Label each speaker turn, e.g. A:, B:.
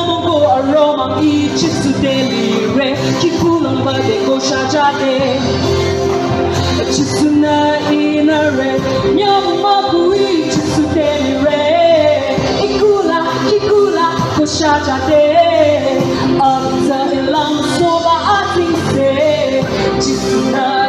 A: mongo aroma i chisu deli re kikulong ba de ko shaja de chisu na ina re nyama kui chisu deli re ikula ko shaja de abza ilam so ba ati se chisu na